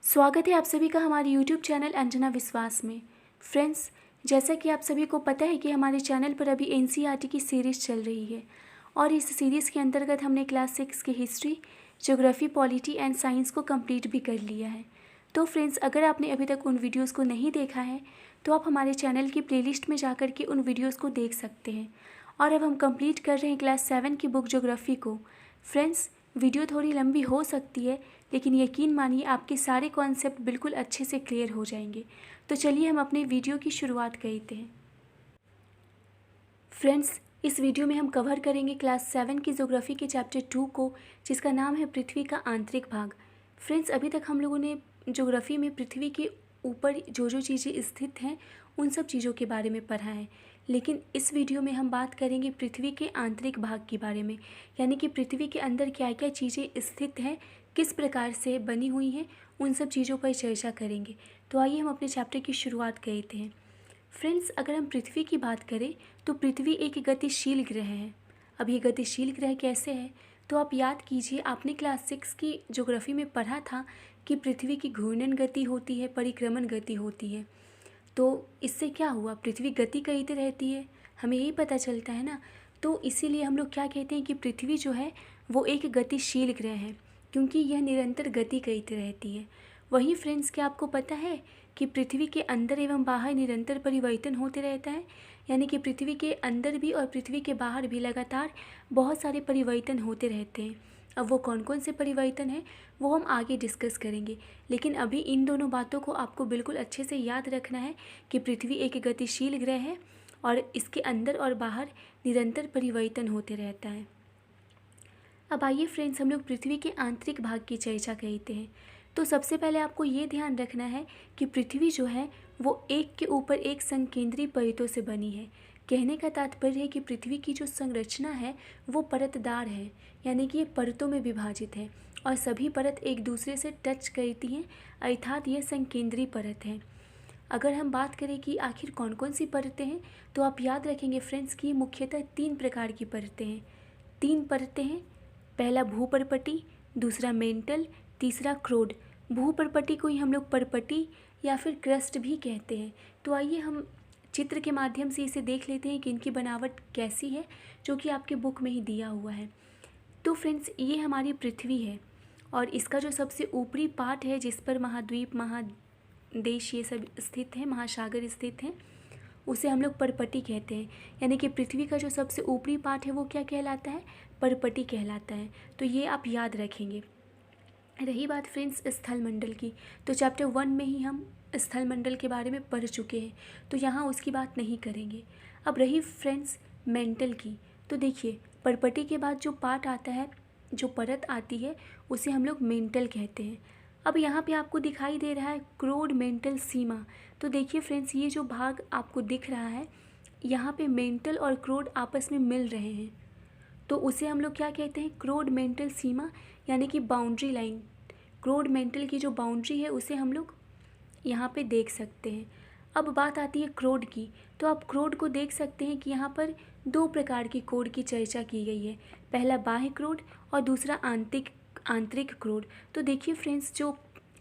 स्वागत है आप सभी का हमारे YouTube चैनल अंजना विश्वास में। फ्रेंड्स, जैसा कि आप सभी को पता है कि हमारे चैनल पर अभी एनसीईआरटी की सीरीज़ चल रही है और इस सीरीज़ के अंतर्गत हमने क्लास 6 की history, geography, polity and science को कंप्लीट भी कर लिया है। तो फ्रेंड्स, अगर आपने अभी तक उन वीडियोज़ को नहीं देखा है तो आप हमारे चैनल की प्लेलिस्ट में जाकर के उन वीडियोज़ को देख सकते हैं। और अब हम कंप्लीट कर रहे हैं क्लास 7 की बुक ज्योग्राफी को। फ्रेंड्स, वीडियो थोड़ी लंबी हो सकती है, लेकिन यकीन मानिए आपके सारे कॉन्सेप्ट बिल्कुल अच्छे से क्लियर हो जाएंगे। तो चलिए हम अपने वीडियो की शुरुआत करते हैं। फ्रेंड्स, इस वीडियो में हम कवर करेंगे क्लास 7 की ज्योग्राफी के चैप्टर 2 को, जिसका नाम है पृथ्वी का आंतरिक भाग। फ्रेंड्स, अभी तक हम लोगों ने ज्योग्राफी में पृथ्वी के ऊपर जो जो चीज़ें स्थित हैं उन सब चीज़ों के बारे में पढ़ा है, लेकिन इस वीडियो में हम बात करेंगे पृथ्वी के आंतरिक भाग के बारे में, यानी कि पृथ्वी के अंदर क्या क्या चीज़ें स्थित हैं, किस प्रकार से बनी हुई हैं, उन सब चीज़ों पर चर्चा करेंगे। तो आइए हम अपने चैप्टर की शुरुआत करते हैं। फ्रेंड्स, अगर हम पृथ्वी की बात करें तो पृथ्वी एक गतिशील ग्रह है। अब ये गतिशील ग्रह कैसे है, तो आप याद कीजिए, आपने क्लास 6 की ज्योग्राफी में पढ़ा था कि पृथ्वी की घूर्णन गति होती है, परिक्रमण गति होती है। तो इससे क्या हुआ, पृथ्वी गति करती रहती है, हमें यही पता चलता है ना। तो इसीलिए हम लोग क्या कहते हैं कि पृथ्वी जो है वो एक गतिशील ग्रह है, क्योंकि यह निरंतर गति करती रहती है। वहीं फ्रेंड्स, क्या आपको पता है कि पृथ्वी के अंदर एवं बाहर निरंतर परिवर्तन होते रहता है, यानी कि पृथ्वी के अंदर भी और पृथ्वी के बाहर भी लगातार बहुत सारे परिवर्तन होते रहते हैं। अब वो कौन कौन से परिवर्तन हैं वो हम आगे डिस्कस करेंगे, लेकिन अभी इन दोनों बातों को आपको बिल्कुल अच्छे से याद रखना है कि पृथ्वी एक गतिशील ग्रह है और इसके अंदर और बाहर निरंतर परिवर्तन होते रहता है। अब आइए फ्रेंड्स, हम लोग पृथ्वी के आंतरिक भाग की चर्चा करते हैं। तो सबसे पहले आपको ये ध्यान रखना है कि पृथ्वी जो है वो एक के ऊपर एक संकेंद्रीय परतों से बनी है। कहने का तात्पर्य है कि पृथ्वी की जो संरचना है वो परतदार है, यानी कि ये परतों में विभाजित है और सभी परत एक दूसरे से टच करती हैं, अर्थात ये संकेंद्रीय परत है। अगर हम बात करें कि आखिर कौन कौन सी परतें हैं, तो आप याद रखेंगे फ्रेंड्स कि मुख्यतः 3 प्रकार की परतें हैं। 3 परतें हैं, पहला भूपर्पटी, दूसरा मेंटल, तीसरा क्रोड। भूपर्पटी को ही हम लोग परपटी या फिर क्रस्ट भी कहते हैं। तो आइए हम चित्र के माध्यम से इसे देख लेते हैं कि इनकी बनावट कैसी है, जो कि आपके बुक में ही दिया हुआ है। तो फ्रेंड्स, ये हमारी पृथ्वी है और इसका जो सबसे ऊपरी पार्ट है, जिस पर महाद्वीप, महादेश ये सब स्थित हैं, महासागर स्थित हैं, उसे हम लोग परपटी कहते हैं। यानी कि पृथ्वी का जो सबसे ऊपरी पार्ट है वो क्या कहलाता है, परपटी कहलाता है। तो ये आप याद रखेंगे। रही बात फ्रेंड्स स्थल मंडल की, तो चैप्टर 1 में ही हम स्थल मंडल के बारे में पढ़ चुके हैं, तो यहाँ उसकी बात नहीं करेंगे। अब रही फ्रेंड्स मेंटल की, तो देखिए परपटी के बाद जो पार्ट आता है, जो परत आती है, उसे हम लोग मेंटल कहते हैं। अब यहाँ पे आपको दिखाई दे रहा है क्रोड मेंटल सीमा। तो देखिए फ्रेंड्स, ये जो भाग आपको दिख रहा है, यहाँ पे मेंटल और क्रोड आपस में मिल रहे हैं, तो उसे हम लोग क्या कहते हैं, क्रोड मेंटल सीमा, यानी कि बाउंड्री लाइन। क्रोड मेंटल की जो बाउंड्री है उसे हम लोग यहाँ पे देख सकते हैं। अब बात आती है क्रोड की, तो आप क्रोड को देख सकते हैं कि यहाँ पर 2 प्रकार की क्रोड की चर्चा की गई है। पहला बाह्य क्रोड और दूसरा आंतरिक क्रोड। तो देखिए फ्रेंड्स, जो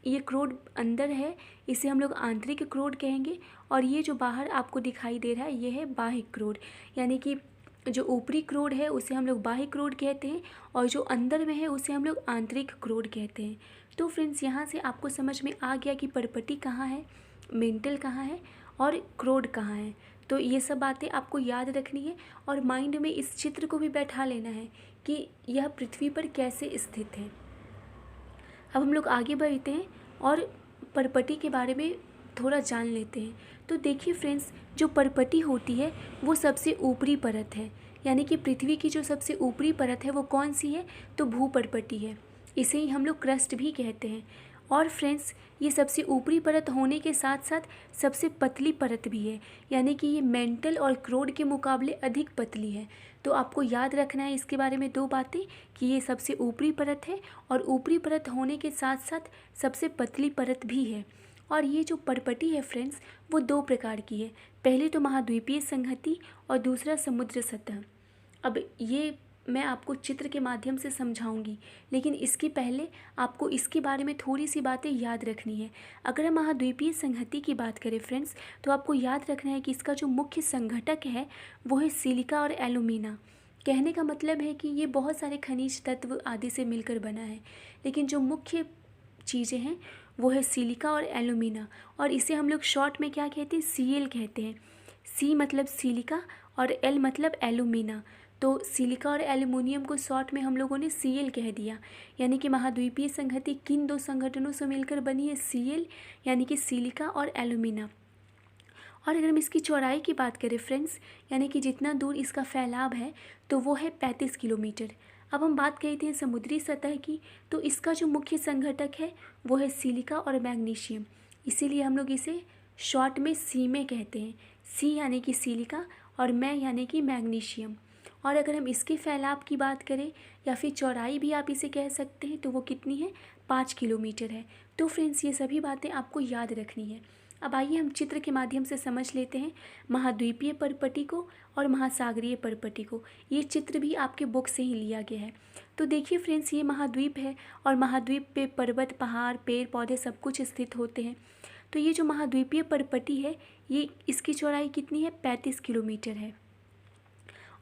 ये क्रोड अंदर है इसे हम लोग आंतरिक क्रोड कहेंगे, और ये जो बाहर आपको दिखाई दे रहा है ये है बाह्य क्रोड, यानी कि जो ऊपरी क्रोड है उसे हम लोग बाह्य क्रोड कहते हैं और जो अंदर में है उसे हम लोग आंतरिक क्रोड कहते हैं। तो फ्रेंड्स, यहाँ से आपको समझ में आ गया कि परपटी कहाँ है, मेंटल कहाँ है और क्रोड कहाँ है। तो ये सब बातें आपको याद रखनी है और माइंड में इस चित्र को भी बैठा लेना है कि यह पृथ्वी पर कैसे स्थित है। अब हम लोग आगे बढ़ते हैं और परपटी के बारे में थोड़ा जान लेते हैं। तो देखिए फ्रेंड्स, जो परपटी होती है वो सबसे ऊपरी परत है, यानी कि पृथ्वी की जो सबसे ऊपरी परत है वो कौन सी है, तो भूपर्पटी है। इसे ही हम लोग क्रस्ट भी कहते हैं। और फ्रेंड्स, ये सबसे ऊपरी परत होने के साथ साथ सबसे पतली परत भी है, यानी कि ये मेंटल और क्रोड के मुकाबले अधिक पतली है। तो आपको याद रखना है इसके बारे में 2 बातें, कि ये सबसे ऊपरी परत है और ऊपरी परत होने के साथ साथ सबसे पतली परत भी है। और ये जो परपटी है फ्रेंड्स, वो 2 प्रकार की है। पहले तो महाद्वीपीय संहति और दूसरा समुद्र सतह। अब ये मैं आपको चित्र के माध्यम से समझाऊंगी, लेकिन इसके पहले आपको इसके बारे में थोड़ी सी बातें याद रखनी है। अगर हम महाद्वीपीय संहति की बात करें फ्रेंड्स, तो आपको याद रखना है कि इसका जो मुख्य संघटक है वो है सिलिका और एलुमिना। कहने का मतलब है कि ये बहुत सारे खनिज तत्व आदि से मिलकर बना है, लेकिन जो मुख्य चीज़ें हैं वो है सिलिका और एलुमिना, और इसे हम लोग शॉर्ट में क्या कहते हैं, Cl कहते हैं। सी मतलब सिलिका और एल मतलब एलुमिना, तो सिलिका और एल्युमिनियम को शॉर्ट में हम लोगों ने Cl कह दिया। यानी कि महाद्वीपीय संहति किन दो संगठनों से मिलकर बनी है, Cl यानी कि सिलिका और एलुमिना। और अगर हम इसकी चौड़ाई की बात करें फ्रेंड्स, यानी कि जितना दूर इसका फैलाव है, तो वो है 35 किलोमीटर। अब हम बात करते हैं समुद्री सतह की, तो इसका जो मुख्य संघटक है वो है सिलिका और मैग्नीशियम, इसीलिए हम लोग इसे शॉर्ट में सी में कहते हैं। सी यानी कि सिलिका और मै यानी कि मैग्नीशियम। और अगर हम इसके फैलाव की बात करें या फिर चौड़ाई भी आप इसे कह सकते हैं, तो वो कितनी है, 5 किलोमीटर है। तो फ्रेंड्स ये सभी बातें आपको याद रखनी है। अब आइए हम चित्र के माध्यम से समझ लेते हैं महाद्वीपीय परपटी को और महासागरीय परपटी को। ये चित्र भी आपके बुक से ही लिया गया है। तो देखिए फ्रेंड्स, ये महाद्वीप है और महाद्वीप पे पर्वत, पहाड़, पेड़ पौधे सब कुछ स्थित होते हैं। तो ये जो महाद्वीपीय परपटी है, ये इसकी चौड़ाई कितनी है, 35 किलोमीटर है।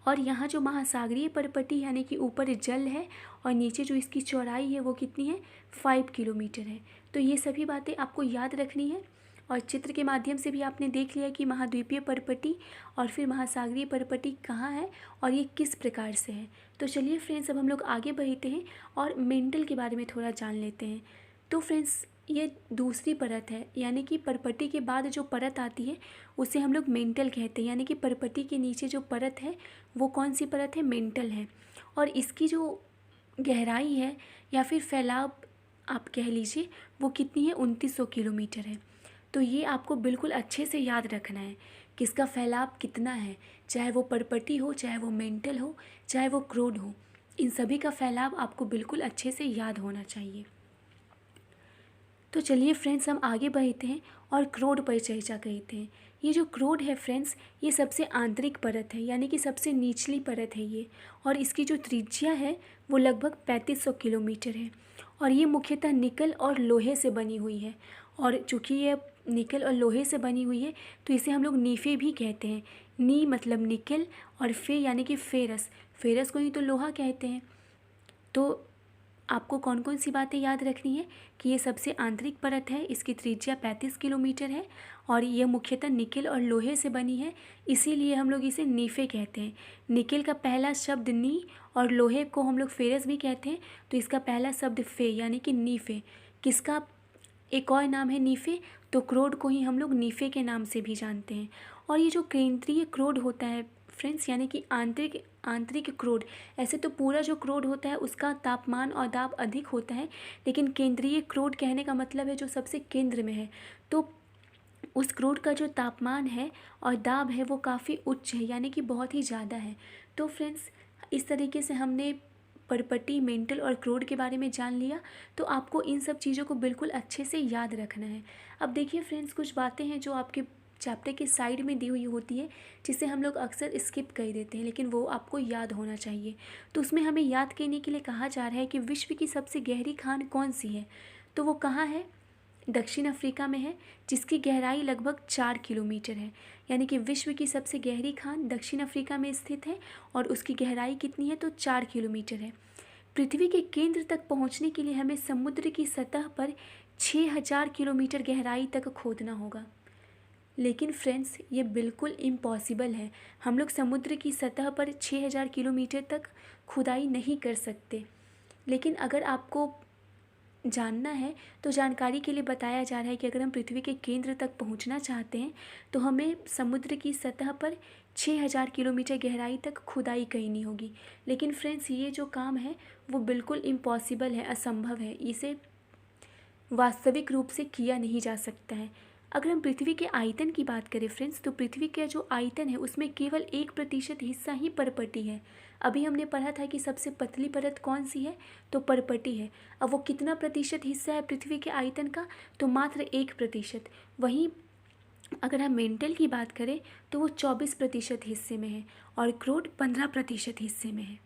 और यहाँ जो महासागरीय परपटी यानी कि ऊपर जल है और नीचे जो इसकी चौड़ाई है वो कितनी है, 5 किलोमीटर है। तो ये सभी बातें आपको याद रखनी है। और चित्र के माध्यम से भी आपने देख लिया कि महाद्वीपीय परपटी और फिर महासागरीय परपटी कहाँ है और ये किस प्रकार से है। तो चलिए फ्रेंड्स, अब हम लोग आगे बढ़ते हैं और मेंटल के बारे में थोड़ा जान लेते हैं। तो फ्रेंड्स, ये दूसरी परत है, यानी कि परपटी के बाद जो परत आती है उसे हम लोग मेंटल कहते हैं। यानी कि परपटी के नीचे जो परत है वो कौन सी परत है, मेंटल है। और इसकी जो गहराई है या फिर फैलाव आप कह लीजिए, वो कितनी है, 2900 किलोमीटर है। तो ये आपको बिल्कुल अच्छे से याद रखना है कि इसका फैलाव कितना है, चाहे वो परपटी हो, चाहे वो मेंटल हो, चाहे वो क्रोड हो, इन सभी का फैलाव आपको बिल्कुल अच्छे से याद होना चाहिए। तो चलिए फ्रेंड्स, हम आगे बढ़ते हैं और क्रोड पर चर्चा करते हैं। ये जो क्रोड है फ्रेंड्स, ये सबसे आंतरिक परत है, यानी कि सबसे निचली परत है ये। और इसकी जो त्रिज्या है वो लगभग 3500 किलोमीटर है। और ये मुख्यतः निकल और लोहे से बनी हुई है। और चूँकि ये निकल और लोहे से बनी हुई है, तो इसे हम लोग नीफे भी कहते हैं। नी मतलब निकल और फे यानी कि फेरस, फेरस को ही तो लोहा कहते हैं। तो आपको कौन कौन सी बातें याद रखनी है कि ये सबसे आंतरिक परत है, इसकी त्रिज्या 35 किलोमीटर है और ये मुख्यतः निकेल और लोहे से बनी है, इसीलिए हम लोग इसे नीफे कहते हैं। निकेल का पहला शब्द नी और लोहे को हम लोग फेरस भी कहते हैं, तो इसका पहला शब्द फे यानी कि नीफे। किसका एक और नाम है नीफे, तो क्रोड को ही हम लोग नीफे के नाम से भी जानते हैं। और ये जो केंद्रीय क्रोड होता है फ्रेंड्स, यानी कि आंतरिक आंतरिक क्रोड, ऐसे तो पूरा जो क्रोड होता है उसका तापमान और दाब अधिक होता है, लेकिन केंद्रीय क्रोड कहने का मतलब है जो सबसे केंद्र में है, तो उस क्रोड का जो तापमान है और दाब है वो काफ़ी उच्च है, यानी कि बहुत ही ज़्यादा है। तो फ्रेंड्स, इस तरीके से हमने परपटी, मेंटल और क्रोड के बारे में जान लिया। तो आपको इन सब चीज़ों को बिल्कुल अच्छे से याद रखना है। अब देखिए फ्रेंड्स, कुछ बातें हैं जो आपके चैप्टर के साइड में दी हुई होती है, जिसे हम लोग अक्सर स्किप कर देते हैं, लेकिन वो आपको याद होना चाहिए। तो उसमें हमें याद करने के लिए कहा जा रहा है कि विश्व की सबसे गहरी खान कौन सी है, तो वो कहाँ है, दक्षिण अफ्रीका में है, जिसकी गहराई लगभग 4 किलोमीटर है। यानी कि विश्व की सबसे गहरी खान दक्षिण अफ्रीका में स्थित है और उसकी गहराई कितनी है, तो 4 किलोमीटर है। पृथ्वी के केंद्र तक पहुंचने के लिए हमें समुद्र की सतह पर 6000 किलोमीटर गहराई तक खोदना होगा। लेकिन फ्रेंड्स, ये बिल्कुल इम्पॉसिबल है। हम लोग समुद्र की सतह पर 6000 किलोमीटर तक खुदाई नहीं कर सकते। लेकिन अगर आपको जानना है तो जानकारी के लिए बताया जा रहा है कि अगर हम पृथ्वी के केंद्र तक पहुंचना चाहते हैं तो हमें समुद्र की सतह पर 6000 किलोमीटर गहराई तक खुदाई करनी होगी। लेकिन फ्रेंड्स, ये जो काम है वो बिल्कुल इम्पॉसिबल है, असंभव है, इसे वास्तविक रूप से किया नहीं जा सकता है। अगर हम पृथ्वी के आयतन की बात करें फ्रेंड्स, तो पृथ्वी का जो आयतन है उसमें केवल 1% हिस्सा ही परपटी है। अभी हमने पढ़ा था कि सबसे पतली परत कौन सी है, तो परपटी है। अब वो कितना प्रतिशत हिस्सा है पृथ्वी के आयतन का, तो मात्र 1%। वहीं अगर हम मेंटल की बात करें तो वो 24% हिस्से में है और क्रोड 15% हिस्से में है।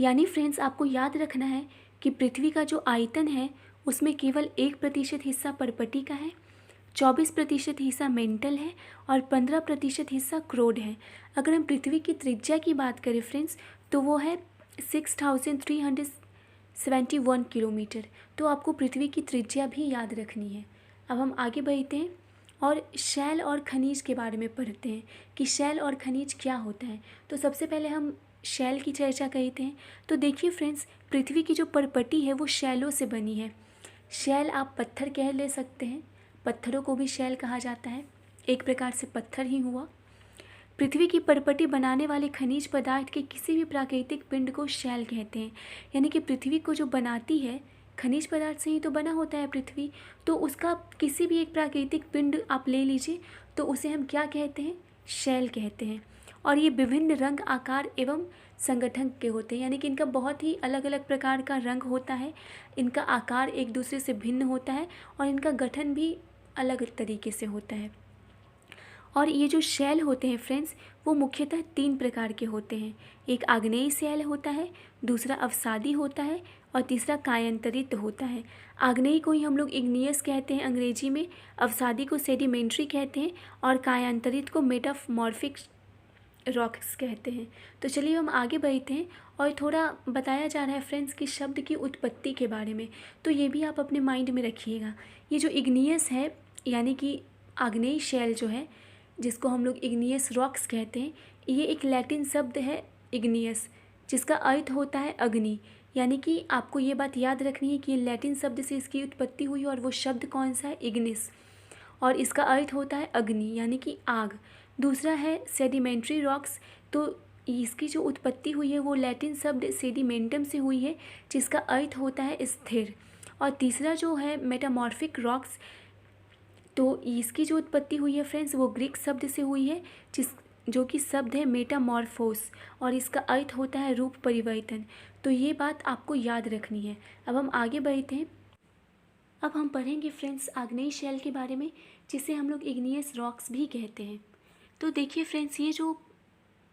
यानी फ्रेंड्स आपको याद रखना है कि पृथ्वी का जो आयतन है उसमें केवल 1% हिस्सा पर्पटी का है, 24% हिस्सा मेंटल है और 15% हिस्सा क्रोड है। अगर हम पृथ्वी की त्रिज्या की बात करें फ्रेंड्स तो वो है 6371 किलोमीटर। तो आपको पृथ्वी की त्रिज्या भी याद रखनी है। अब हम आगे बढ़ते हैं और शैल और खनिज के बारे में पढ़ते हैं कि शैल और खनिज क्या होता है। तो सबसे पहले हम शैल की चर्चा करते हैं। तो देखिए फ्रेंड्स, पृथ्वी की जो परपटी है वो शैलों से बनी है। शैल आप पत्थर कह ले सकते हैं, पत्थरों को भी शैल कहा जाता है, एक प्रकार से पत्थर ही हुआ। पृथ्वी की परपटी बनाने वाले खनिज पदार्थ के किसी भी प्राकृतिक पिंड को शैल कहते हैं। यानी कि पृथ्वी को जो बनाती है खनिज पदार्थ से ही तो बना होता है पृथ्वी, तो उसका किसी भी एक प्राकृतिक पिंड आप ले लीजिए तो उसे हम क्या कहते हैं, शैल कहते हैं। और ये विभिन्न रंग, आकार एवं संगठन के होते हैं, यानी कि इनका बहुत ही अलग अलग प्रकार का रंग होता है, इनका आकार एक दूसरे से भिन्न होता है और इनका गठन भी अलग तरीके से होता है। और ये जो शैल होते हैं फ्रेंड्स वो मुख्यतः 3 प्रकार के होते हैं। एक आग्नेय शैल होता है, दूसरा अवसादी होता है और तीसरा कायांतरित होता है। आग्नेय को ही हम लोग इग्नियस कहते हैं अंग्रेजी में, अवसादी को सेडिमेंट्री कहते हैं और कायांतरित को मेटामॉर्फिक रॉक्स कहते हैं। तो चलिए हम आगे बढ़ते हैं और थोड़ा बताया जा रहा है फ्रेंड्स कि शब्द की उत्पत्ति के बारे में, तो ये भी आप अपने माइंड में रखिएगा। ये जो इग्नियस है यानी कि आग्नेय शैल जो है, जिसको हम लोग इग्नियस रॉक्स कहते हैं, ये एक लैटिन शब्द है इग्नियस, जिसका अर्थ होता है अग्नि। यानी कि आपको ये बात याद रखनी है कि लैटिन शब्द से इसकी उत्पत्ति हुई और वो शब्द कौन सा है, इग्निस, और इसका अर्थ होता है अग्नि यानी कि आग। दूसरा है सेडिमेंट्री रॉक्स, तो इसकी जो उत्पत्ति हुई है वो लैटिन शब्द सेडिमेंटम से हुई है, जिसका अर्थ होता है स्थिर। और तीसरा जो है मेटामॉर्फिक रॉक्स, तो इसकी जो उत्पत्ति हुई है फ्रेंड्स वो ग्रीक शब्द से हुई है, जो कि शब्द है मेटामॉर्फोस और इसका अर्थ होता है रूप परिवर्तन। तो ये बात आपको याद रखनी है। अब हम आगे बढ़ते हैं। अब हम पढ़ेंगे फ्रेंड्स आग्नेय शैल के बारे में, जिसे हम लोग इग्नियस रॉक्स भी कहते हैं। तो देखिए फ्रेंड्स, ये जो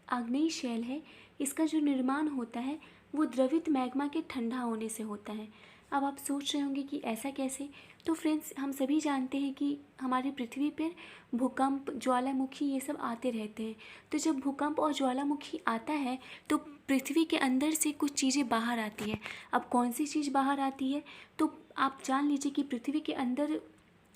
आग्नेय शैल है इसका जो निर्माण होता है वो द्रवित मैग्मा के ठंडा होने से होता है। अब आप सोच रहे होंगे कि ऐसा कैसे। तो फ्रेंड्स, हम सभी जानते हैं कि हमारी पृथ्वी पर भूकंप, ज्वालामुखी ये सब आते रहते हैं। तो जब भूकंप और ज्वालामुखी आता है तो पृथ्वी के अंदर से कुछ चीज़ें बाहर आती है। अब कौन सी चीज़ बाहर आती है, तो आप जान लीजिए कि पृथ्वी के अंदर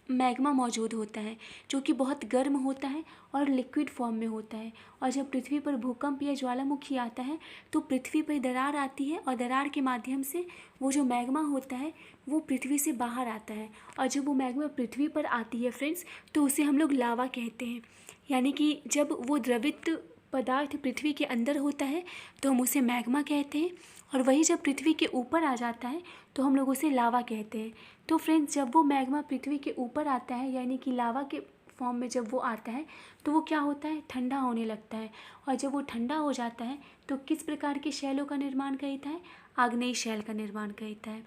मैग्मा मौजूद होता है, जो कि बहुत गर्म होता है और लिक्विड फॉर्म में होता है। और जब पृथ्वी पर भूकंप या ज्वालामुखी आता है तो पृथ्वी पर दरार आती है और दरार के माध्यम से वो जो मैग्मा होता है वो पृथ्वी से बाहर आता है। और जब वो मैग्मा पृथ्वी पर आती है फ्रेंड्स तो उसे हम लोग लावा कहते हैं। यानी कि जब वो द्रवित पदार्थ पृथ्वी के अंदर होता है तो हम उसे मैग्मा कहते हैं, और वही जब पृथ्वी के ऊपर आ जाता है तो हम लोग उसे लावा कहते हैं। तो फ्रेंड्स, जब वो मैग्मा पृथ्वी के ऊपर आता है यानी कि लावा के फॉर्म में जब वो आता है तो वो क्या होता है, ठंडा होने लगता है। और जब वो ठंडा हो जाता है तो किस प्रकार के शैलों का निर्माण करता है, आग्नेय शैल का निर्माण करता है।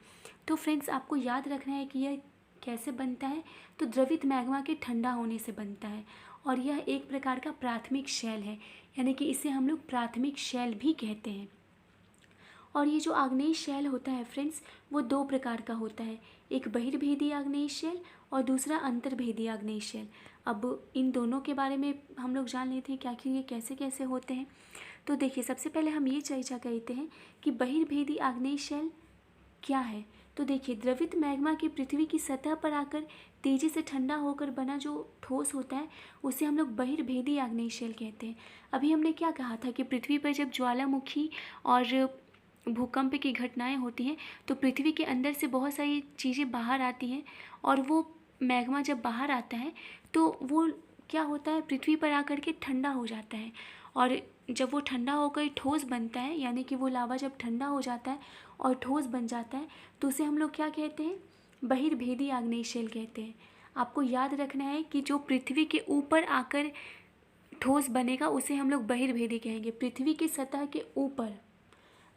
तो फ्रेंड्स, आपको याद रखना है कि यह कैसे बनता है, तो द्रवित मैग्मा के ठंडा होने से बनता है। और यह एक प्रकार का प्राथमिक शैल है, यानी कि इसे हम लोग प्राथमिक शैल भी कहते हैं। और ये जो आग्नेय शैल होता है फ्रेंड्स वो 2 प्रकार का होता है, एक बहिर्भेदी आग्नेय शैल और दूसरा अंतर्भेदी आग्नेय शैल। अब इन दोनों के बारे में हम लोग जान लेते हैं कि आखिर ये कैसे कैसे होते हैं। तो देखिए, सबसे पहले हम ये चर्चा करते हैं कि बहिर्भेदी आग्नेय शैल क्या है। तो देखिए, द्रवित मैग्मा की पृथ्वी की सतह पर आकर तेज़ी से ठंडा होकर बना जो ठोस होता है उसे हम लोग बहिर्भेदी आग्नेय शैल कहते हैं। अभी हमने क्या कहा था कि पृथ्वी पर जब ज्वालामुखी और भूकंप की घटनाएं होती हैं तो पृथ्वी के अंदर से बहुत सारी चीज़ें बाहर आती हैं, और वो मैग्मा जब बाहर आता है तो वो क्या होता है, पृथ्वी पर आकर के ठंडा हो जाता है। और जब वो ठंडा होकर ठोस बनता है, यानी कि वो लावा जब ठंडा हो जाता है और ठोस बन जाता है तो उसे हम लोग क्या कहते हैं, बहिर्भेदी आग्नेय शैल कहते हैं। आपको याद रखना है कि जो पृथ्वी के ऊपर आकर ठोस बनेगा उसे हम लोग बहिर्भेदी कहेंगे, पृथ्वी की सतह के ऊपर।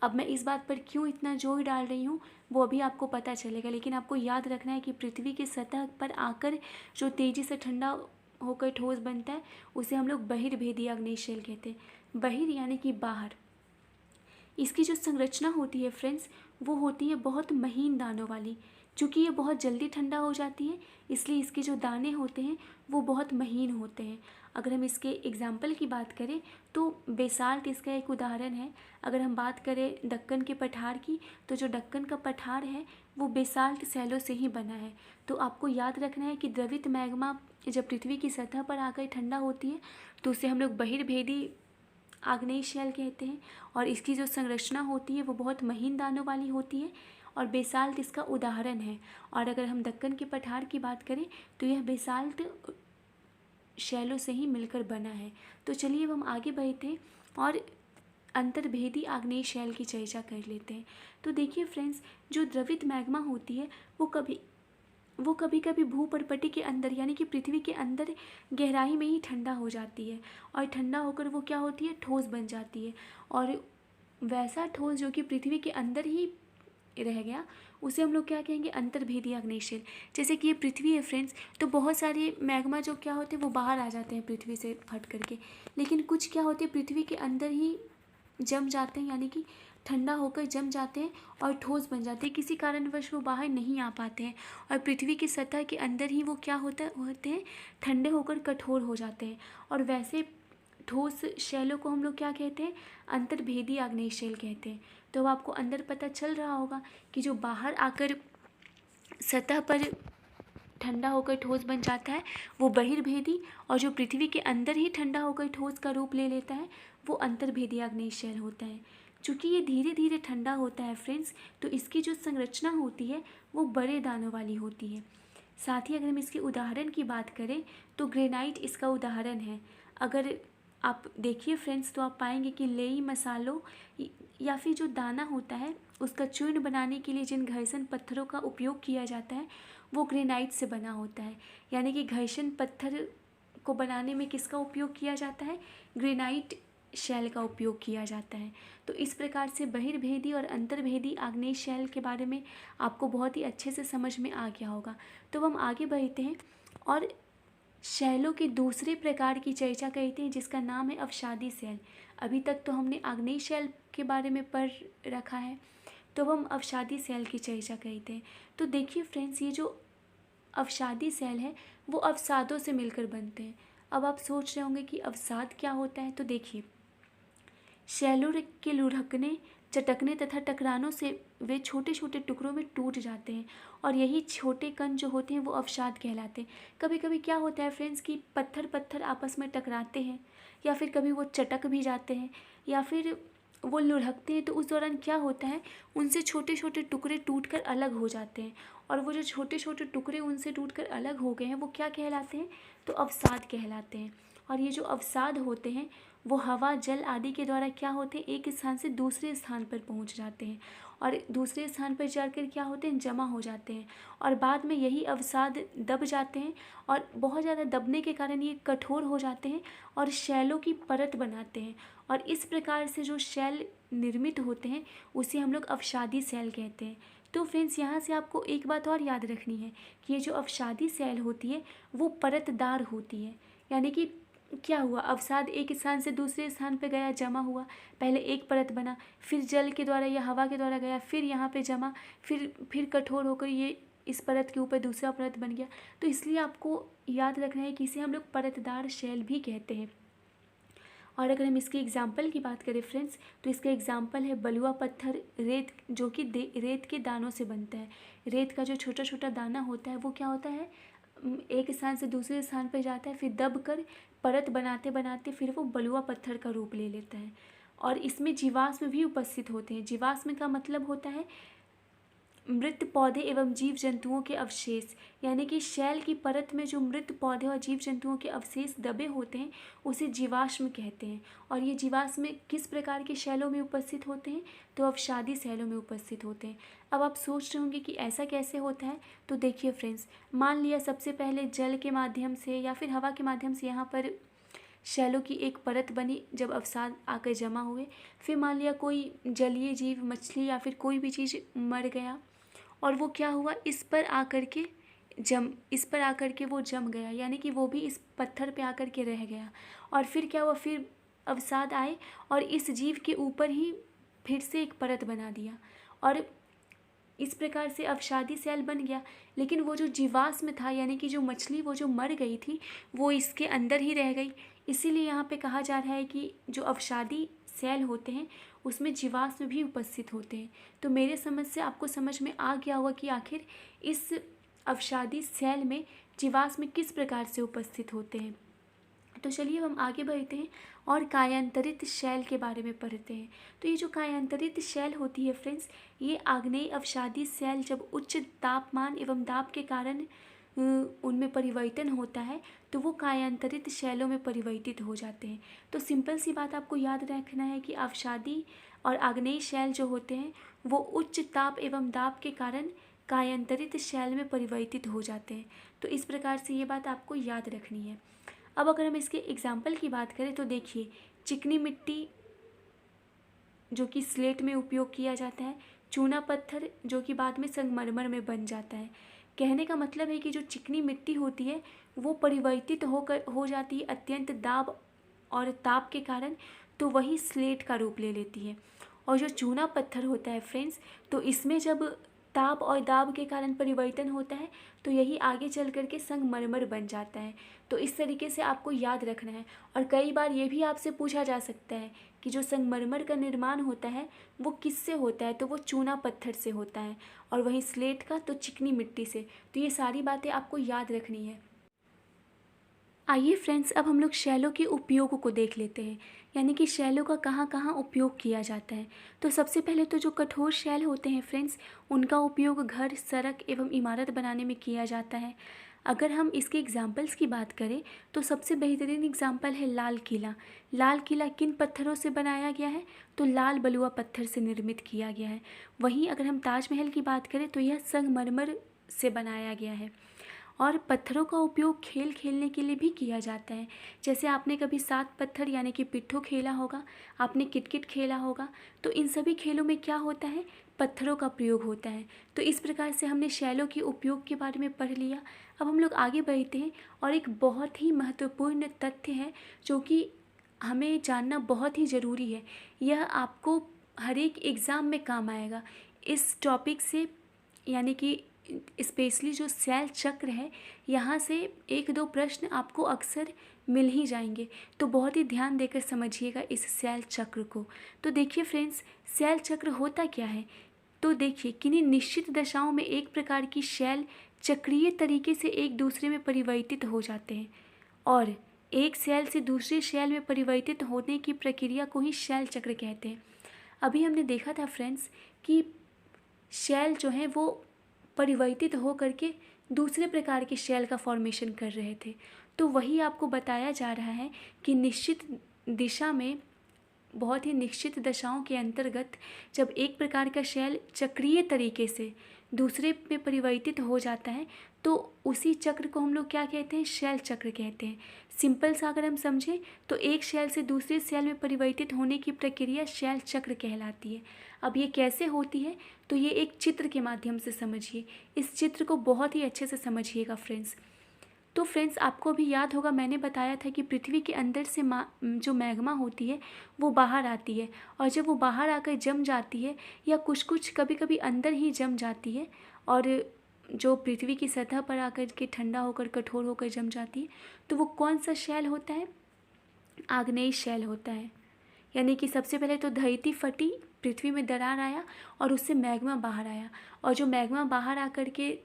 अब मैं इस बात पर क्यों इतना जोर डाल रही हूँ वो अभी आपको पता चलेगा, लेकिन आपको याद रखना है कि पृथ्वी की सतह पर आकर जो तेज़ी से ठंडा होकर ठोस बनता है उसे हम लोग बहिर्भेदी आग्नेय शैल कहते हैं। बहिर यानी कि बाहर। इसकी जो संरचना होती है फ्रेंड्स, वो होती है बहुत महीन दानों वाली। चूँकि ये बहुत जल्दी ठंडा हो जाती है, इसलिए इसके जो दाने होते हैं वो बहुत महीन होते हैं। अगर हम इसके एग्जाम्पल की बात करें तो बेसाल्ट इसका एक उदाहरण है। अगर हम बात करें दक्कन के पठार की, तो जो दक्कन का पठार है वो बेसाल्ट सैलों से ही बना है। तो आपको याद रखना है कि द्रवित मैग्मा जब पृथ्वी की सतह पर आकर ठंडा होती है तो उसे हम लोग बहिर्भेदी आग्नेय शैल कहते हैं, और इसकी जो संरचना होती है वो बहुत महीन दानों वाली होती है, और बेसाल्ट इसका उदाहरण है। और अगर हम दक्कन के पठार की बात करें तो यह बेसाल्ट शैलों से ही मिलकर बना है। तो चलिए अब हम आगे बढ़ते हैं और अंतर्भेदी आग्नेय शैल की चर्चा कर लेते हैं। तो देखिए फ्रेंड्स, जो द्रवित मैग्मा होती है वो कभी कभी भूपर्पटी के अंदर यानी कि पृथ्वी के अंदर गहराई में ही ठंडा हो जाती है, और ठंडा होकर वो क्या होती है, ठोस बन जाती है। और वैसा ठोस जो कि पृथ्वी के अंदर ही रह गया उसे हम लोग क्या कहेंगे, अंतर्भेदी आग्नेय शैल। जैसे कि ये पृथ्वी है फ्रेंड्स, तो बहुत सारे मैग्मा जो क्या होते हैं वो बाहर आ जाते हैं पृथ्वी से फट करके, लेकिन कुछ क्या होते हैं पृथ्वी के अंदर ही जम जाते हैं, यानी कि ठंडा होकर जम जाते हैं और ठोस बन जाते हैं। किसी कारणवश वो बाहर नहीं आ पाते हैं, और पृथ्वी की सतह के अंदर ही वो क्या होते हैं, ठंडे होकर कठोर हो जाते हैं। और वैसे ठोस शैलों को हम लोग क्या कहते हैं, अंतर्भेदी आग्नेय शैल कहते हैं। तो अब आपको अंदर पता चल रहा होगा कि जो बाहर आकर सतह पर ठंडा होकर ठोस बन जाता है वो बहिर्भेदी, और जो पृथ्वी के अंदर ही ठंडा होकर ठोस का रूप ले लेता है वो अंतर्भेदी आग्नेय शैल होता है। चूँकि ये धीरे धीरे ठंडा होता है फ्रेंड्स, तो इसकी जो संरचना होती है वो बड़े दानों वाली होती है। साथ ही अगर हम इसके उदाहरण की बात करें तो ग्रेनाइट इसका उदाहरण है। अगर आप देखिए फ्रेंड्स तो आप पाएंगे कि लेई मसालों या फिर जो दाना होता है उसका चूर्ण बनाने के लिए जिन घर्षण पत्थरों का उपयोग किया जाता है वो ग्रेनाइट से बना होता है। यानी कि घर्षण पत्थर को बनाने में किसका उपयोग किया जाता है, ग्रेनाइट शैल का उपयोग किया जाता है। तो इस प्रकार से बहिर्भेदी और अंतर्भेदी आग्नेय शैल के बारे में आपको बहुत ही अच्छे से समझ में आ गया होगा। तो हम आगे बढ़ते हैं और शैलों के दूसरे प्रकार की चर्चा करते हैं जिसका नाम है अवसादी शैल। अभी तक तो हमने आग्नेय शैल के बारे में पढ़ रखा है, तो हम अवसादी शैल की चर्चा करते हैं। तो देखिए फ्रेंड्स, ये जो अवसादी शैल है वो अवसादों से मिलकर बनते हैं। अब आप सोच रहे होंगे कि अवसाद क्या होता है, तो देखिए शैलों के लुढ़कने, चटकने तथा टकरानों से वे छोटे छोटे टुकड़ों में टूट जाते हैं, और यही छोटे कण जो होते हैं वो अवसाद कहलाते हैं। कभी कभी क्या होता है फ्रेंड्स कि पत्थर पत्थर आपस में टकराते हैं, या फिर कभी वो चटक भी जाते हैं, या फिर वो लुढ़कते हैं, तो उस दौरान क्या होता है उनसे छोटे छोटे टुकड़े टूटकर अलग हो जाते हैं, और वो जो छोटे छोटे टुकड़े उनसे टूटकर अलग हो गए हैं वो क्या कहलाते हैं, तो अवसाद कहलाते हैं। और ये जो अवसाद होते हैं वो हवा, जल आदि के द्वारा क्या होते हैं, एक स्थान से दूसरे स्थान पर पहुंच जाते हैं, और दूसरे स्थान पर जाकर क्या होते हैं, जमा हो जाते हैं, और बाद में यही अवसाद दब जाते हैं, और बहुत ज़्यादा दबने के कारण ये कठोर हो जाते हैं और शैलों की परत बनाते हैं। और इस प्रकार से जो शैल निर्मित होते हैं उसे हम लोग अवसादी शैल कहते हैं। तो फ्रेंड्स, यहाँ से आपको एक बात और याद रखनी है कि ये जो अवसादी शैल होती है वो परतदार होती है। यानी कि क्या हुआ, अवसाद एक स्थान से दूसरे स्थान पे गया, जमा हुआ, पहले एक परत बना, फिर जल के द्वारा या हवा के द्वारा गया, फिर यहाँ पे जमा, फिर कठोर होकर ये इस परत के ऊपर दूसरा परत बन गया। तो इसलिए आपको याद रखना है कि इसे हम लोग परतदार शैल भी कहते हैं। और अगर हम इसके एग्जाम्पल की बात करें फ्रेंड्स, तो इसका एग्जाम्पल है बलुआ पत्थर, रेत, जो कि रेत के दानों से बनता है। रेत का जो छोटा छोटा दाना होता है वो क्या होता है, एक स्थान से दूसरे स्थान पर जाता है, फिर दब कर परत बनाते बनाते फिर वो बलुआ पत्थर का रूप ले लेता है। और इसमें जीवाश्म भी उपस्थित होते हैं। जीवाश्म का मतलब होता है मृत पौधे एवं जीव जंतुओं के अवशेष, यानी कि शैल की परत में जो मृत पौधे और जीव जंतुओं के अवशेष दबे होते हैं उसे जीवाश्म कहते हैं। और ये जीवाश्म किस प्रकार के शैलों में उपस्थित होते हैं, तो अवसादी शैलों में उपस्थित होते हैं। अब आप सोच रहे होंगे कि ऐसा कैसे होता है, तो देखिए फ्रेंड्स, मान लिया सबसे पहले जल के माध्यम से या फिर हवा के माध्यम से यहाँ पर शैलों की एक परत बनी जब अवसाद आकर जमा हुए, फिर मान लिया कोई जलीय जीव, मछली या फिर कोई भी चीज़ मर गया, और वो क्या हुआ, इस पर आकर के वो जम गया, यानी कि वो भी इस पत्थर पे आकर के रह गया। और फिर क्या हुआ, फिर अवसाद आए और इस जीव के ऊपर ही फिर से एक परत बना दिया और इस प्रकार से अवसादी सेल बन गया। लेकिन वो जो जीवाश्म था, यानी कि जो मछली वो जो मर गई थी, वो इसके अंदर ही रह गई। इसीलिए यहाँ पे कहा जा रहा है कि जो अवसादी सेल होते हैं उसमें जीवाश्म भी उपस्थित होते हैं। तो मेरे समझ से आपको समझ में आ गया होगा कि आखिर इस अवसादी सेल में जीवाश्म किस प्रकार से उपस्थित होते हैं। तो चलिए हम आगे बढ़ते हैं और कायांतरित शैल के बारे में पढ़ते हैं। तो ये जो कायांतरित शैल होती है फ्रेंड्स, ये आग्नेय अवसादी शैल जब उच्च तापमान एवं दाब के कारण उनमें परिवर्तन होता है तो वो कायांतरित शैलों में परिवर्तित हो जाते हैं। तो सिंपल सी बात आपको याद रखना है कि अवसादी और आग्नेय शैल जो होते हैं वो उच्च ताप एवं दाब के कारण कायांतरित शैल में परिवर्तित हो जाते हैं। तो इस प्रकार से ये बात आपको याद रखनी है। अब अगर हम इसके एग्जाम्पल की बात करें तो देखिए, चिकनी मिट्टी जो कि स्लेट में उपयोग किया जाता है, चूना पत्थर जो कि बाद में संगमरमर में बन जाता है। कहने का मतलब है कि जो चिकनी मिट्टी होती है वो परिवर्तित हो जाती है अत्यंत दाब और ताप के कारण, तो वही स्लेट का रूप ले लेती है। और जो चूना पत्थर होता है फ्रेंड्स, तो इसमें जब ताप और दाब के कारण परिवर्तन होता है तो यही आगे चल कर के संगमरमर बन जाता है। तो इस तरीके से आपको याद रखना है। और कई बार ये भी आपसे पूछा जा सकता है कि जो संगमरमर का निर्माण होता है वो किससे होता है, तो वो चूना पत्थर से होता है, और वहीं स्लेट का तो चिकनी मिट्टी से। तो ये सारी बातें आपको याद रखनी है। आइए फ्रेंड्स, अब हम लोग शैलों के उपयोग को देख लेते हैं, यानी कि शैलों का कहाँ कहाँ उपयोग किया जाता है। तो सबसे पहले तो जो कठोर शैल होते हैं फ्रेंड्स, उनका उपयोग घर, सड़क एवं इमारत बनाने में किया जाता है। अगर हम इसके एग्जाम्पल्स की बात करें तो सबसे बेहतरीन एग्जाम्पल है लाल किला। लाल किला किन पत्थरों से बनाया गया है, तो लाल बलुआ पत्थर से निर्मित किया गया है। वहीं अगर हम ताजमहल की बात करें तो यह संगमरमर से बनाया गया है। और पत्थरों का उपयोग खेल खेलने के लिए भी किया जाता है। जैसे आपने कभी 7 पत्थर यानी कि पिट्ठू खेला होगा, आपने किटकिट खेला होगा, तो इन सभी खेलों में क्या होता है, पत्थरों का प्रयोग होता है। तो इस प्रकार से हमने शैलों के उपयोग के बारे में पढ़ लिया। अब हम लोग आगे बढ़ते हैं और एक बहुत ही महत्वपूर्ण तथ्य है जो कि हमें जानना बहुत ही ज़रूरी है। यह आपको हर एक एग्ज़ाम में काम आएगा इस टॉपिक से, यानी कि स्पेशली जो शैल चक्र है, यहाँ से 1-2 प्रश्न आपको अक्सर मिल ही जाएंगे। तो बहुत ही ध्यान देकर समझिएगा इस शैल चक्र को। तो देखिए फ्रेंड्स, शैल चक्र होता क्या है, तो देखिए किन्हीं निश्चित दशाओं में एक प्रकार की शैल चक्रीय तरीके से एक दूसरे में परिवर्तित हो जाते हैं, और एक शैल से दूसरे शैल में परिवर्तित होने की प्रक्रिया को ही शैल चक्र कहते हैं। अभी हमने देखा था फ्रेंड्स कि शैल जो हैं वो परिवर्तित हो करके दूसरे प्रकार के शैल का फॉर्मेशन कर रहे थे। तो वही आपको बताया जा रहा है कि निश्चित दिशा में, बहुत ही निश्चित दशाओं के अंतर्गत जब एक प्रकार का शैल चक्रीय तरीके से दूसरे में परिवर्तित हो जाता है तो उसी चक्र को हम लोग क्या कहते हैं, शैल चक्र कहते हैं। सिंपल सा अगर हम समझें तो एक शैल से दूसरे शैल में परिवर्तित होने की प्रक्रिया शैल चक्र कहलाती है। अब ये कैसे होती है, तो ये एक चित्र के माध्यम से समझिए। इस चित्र को बहुत ही अच्छे से समझिएगा फ्रेंड्स। तो फ्रेंड्स, आपको भी याद होगा मैंने बताया था कि पृथ्वी के अंदर से जो मैग्मा होती है वो बाहर आती है, और जब वो बाहर आकर जम जाती है या कुछ कभी कभी अंदर ही जम जाती है, और जो पृथ्वी की सतह पर आकर के ठंडा होकर कठोर होकर जम जाती है, तो वो कौन सा शैल होता है, आग्नेय शैल होता है। यानी कि सबसे पहले तो धरती फटी, पृथ्वी में दरार आया और उससे मैग्मा बाहर आया, और जो मैग्मा बाहर आकर के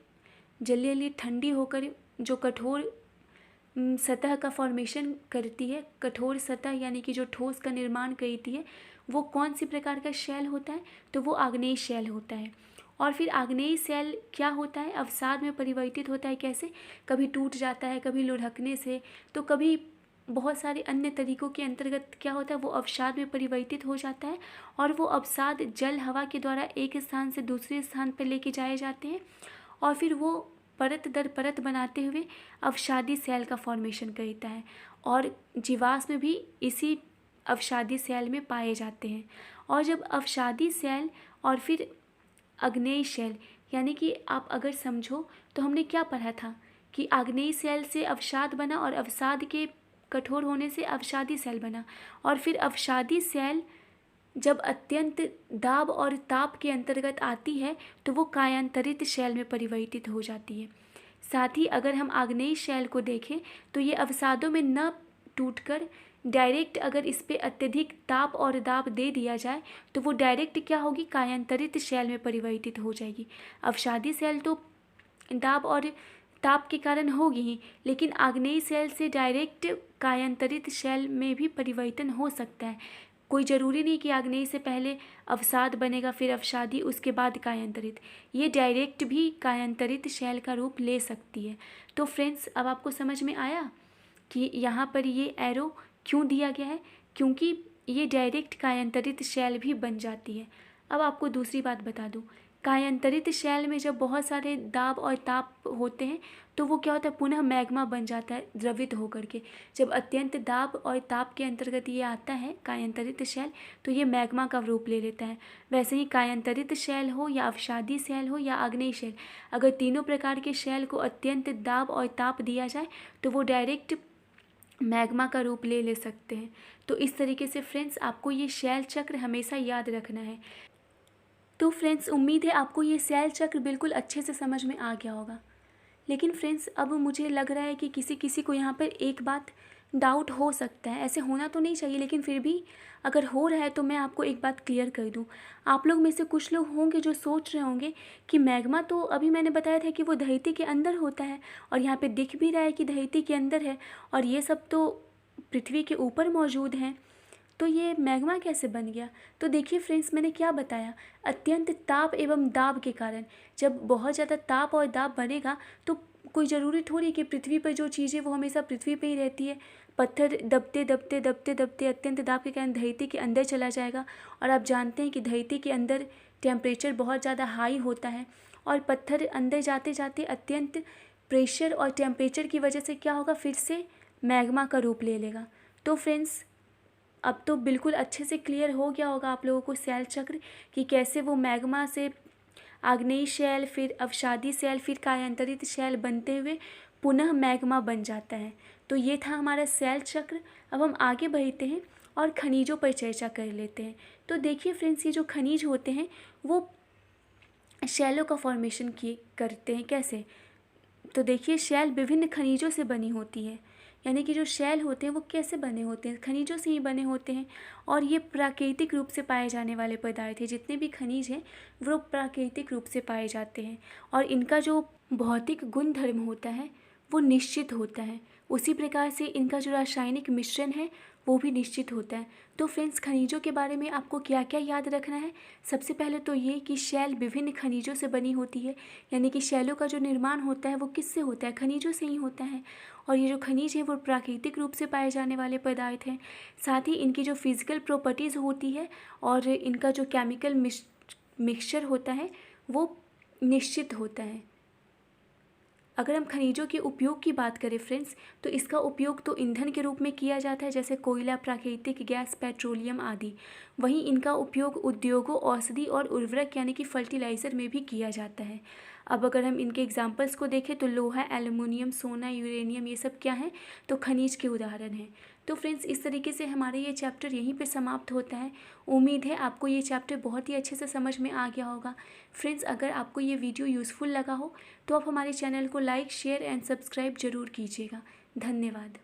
जल्दी जल्दी ठंडी होकर जो कठोर सतह का फॉर्मेशन करती है, कठोर सतह यानी कि जो ठोस का निर्माण करती है, वो कौन सी प्रकार का शैल होता है, तो वो आग्नेय शैल होता है। और फिर आग्नेय शैल क्या होता है, अवसाद में परिवर्तित होता है। कैसे, कभी टूट जाता है, कभी लुढ़कने से, तो कभी बहुत सारे अन्य तरीकों के अंतर्गत क्या होता है, वो अवसाद में परिवर्तित हो जाता है, और वो अवसाद जल हवा के द्वारा एक स्थान से दूसरे स्थान पर लेके जाए जाते हैं, और फिर वो परत दर परत बनाते हुए अवसादी सेल का फॉर्मेशन करता है, और जीवाश्म भी इसी अवसादी सेल में पाए जाते हैं। और जब अवसादी सेल और फिर आग्नेय शैल, यानी कि आप अगर समझो तो हमने क्या पढ़ा था कि आग्नेय सेल से अवसाद बना, और अवसाद के कठोर होने से अवसादी सेल बना, और फिर अवसादी सेल जब अत्यंत दाब और ताप के अंतर्गत आती है तो वो कायांतरित शैल में परिवर्तित हो जाती है। साथ ही अगर हम आग्नेय शैल को देखें तो ये अवसादों में न टूटकर डायरेक्ट, अगर इस पे अत्यधिक ताप और दाब दे दिया जाए तो वो डायरेक्ट क्या होगी, कायांतरित शैल में परिवर्तित हो जाएगी। अवसादी शैल तो दाब और ताप के कारण होगी ही, लेकिन आग्नेय शैल से डायरेक्ट कायांतरित शैल में भी परिवर्तन हो सकता है। कोई ज़रूरी नहीं कि आग्नेय से पहले अवसाद बनेगा फिर अवसादी उसके बाद कायांतरित, ये डायरेक्ट भी कायांतरित शैल का रूप ले सकती है। तो फ्रेंड्स, अब आपको समझ में आया कि यहाँ पर ये एरो क्यों दिया गया है, क्योंकि ये डायरेक्ट कायांतरित शैल भी बन जाती है। अब आपको दूसरी बात बता दूँ, कायांतरित शैल में जब बहुत सारे दाब और ताप होते हैं तो वो क्या होता है, पुनः मैग्मा बन जाता है द्रवित होकर के। जब अत्यंत दाब और ताप के अंतर्गत ये आता है कायांतरित शैल तो ये मैग्मा का रूप ले लेता है। वैसे ही कायांतरित शैल हो या अवसादी शैल हो या आग्नेय शैल, अगर तीनों प्रकार के शैल को अत्यंत दाब और ताप दिया जाए तो वो डायरेक्ट मैग्मा का रूप ले सकते हैं। तो इस तरीके से फ्रेंड्स, आपको ये शैल चक्र हमेशा याद रखना है। तो फ्रेंड्स, उम्मीद है आपको ये शैल चक्र बिल्कुल अच्छे से समझ में आ गया होगा। लेकिन फ्रेंड्स, अब मुझे लग रहा है कि किसी किसी को यहाँ पर एक बात डाउट हो सकता है। ऐसे होना तो नहीं चाहिए, लेकिन फिर भी अगर हो रहा है तो मैं आपको एक बात क्लियर कर दूँ। आप लोग में से कुछ लोग होंगे जो सोच रहे होंगे कि मैग्मा तो अभी मैंने बताया था कि वो धरती के अंदर होता है, और यहाँ पे दिख भी रहा है कि धरती के अंदर है, और ये सब तो पृथ्वी के ऊपर मौजूद हैं, तो ये मैग्मा कैसे बन गया। तो देखिए फ्रेंड्स, मैंने क्या बताया, अत्यंत ताप एवं दाब के कारण जब बहुत ज़्यादा ताप और दाब बनेगा तो कोई ज़रूरी थोड़ी कि पृथ्वी पर जो चीज़ें वो हमेशा पृथ्वी पे ही रहती है। पत्थर दबते दबते दबते दबते अत्यंत दाब के कारण धरती के अंदर चला जाएगा, और आप जानते हैं कि धरती के अंदर टेम्परेचर बहुत ज़्यादा हाई होता है, और पत्थर अंदर जाते जाते अत्यंत प्रेशर और टेम्परेचर की वजह से क्या होगा, फिर से मैग्मा का रूप ले लेगा। तो फ्रेंड्स, अब तो बिल्कुल अच्छे से क्लियर हो गया होगा आप लोगों को शैल चक्र कि कैसे वो मैग्मा से आग्नेय शैल, फिर अवसादी शैल, फिर कायांतरित शैल बनते हुए पुनः मैग्मा बन जाता है। तो ये था हमारा शैल चक्र। अब हम आगे बढ़ते हैं और खनिजों पर चर्चा कर लेते हैं। तो देखिए फ्रेंड्स, ये जो खनिज होते हैं वो शैलों का फॉर्मेशन किए करते हैं। कैसे, तो देखिए, शैल विभिन्न खनिजों से बनी होती है, यानी कि जो शैल होते हैं वो कैसे बने होते हैं, खनिजों से ही बने होते हैं, और ये प्राकृतिक रूप से पाए जाने वाले पदार्थ हैं। जितने भी खनिज हैं वो प्राकृतिक रूप से पाए जाते हैं, और इनका जो भौतिक गुणधर्म होता है वो निश्चित होता है। उसी प्रकार से इनका जो रासायनिक मिश्रण है वो भी निश्चित होता है। तो फ्रेंड्स, खनिजों के बारे में आपको क्या क्या याद रखना है, सबसे पहले तो ये कि शैल विभिन्न खनिजों से बनी होती है, यानी कि शैलों का जो निर्माण होता है वो किससे होता है, खनिजों से ही होता है, और ये जो खनिज है वो प्राकृतिक रूप से पाए जाने वाले पदार्थ हैं। साथ ही इनकी जो फिजिकल प्रॉपर्टीज़ होती है और इनका जो केमिकल मिक्सचर होता है वो निश्चित होता है। अगर हम खनिजों के उपयोग की बात करें फ्रेंड्स, तो इसका उपयोग तो ईंधन के रूप में किया जाता है, जैसे कोयला, प्राकृतिक गैस, पेट्रोलियम आदि। वहीं इनका उपयोग उद्योगों, औषधि और उर्वरक यानी कि फर्टिलाइज़र में भी किया जाता है। अब अगर हम इनके एग्जाम्पल्स को देखें तो लोहा, एल्युमिनियम, सोना, यूरेनियम, ये सब क्या हैं, तो खनिज के उदाहरण हैं। तो फ्रेंड्स, इस तरीके से हमारे ये चैप्टर यहीं पे समाप्त होता है। उम्मीद है आपको ये चैप्टर बहुत ही अच्छे से समझ में आ गया होगा। फ्रेंड्स, अगर आपको ये वीडियो यूज़फुल लगा हो तो आप हमारे चैनल को लाइक, शेयर एंड सब्सक्राइब ज़रूर कीजिएगा। धन्यवाद।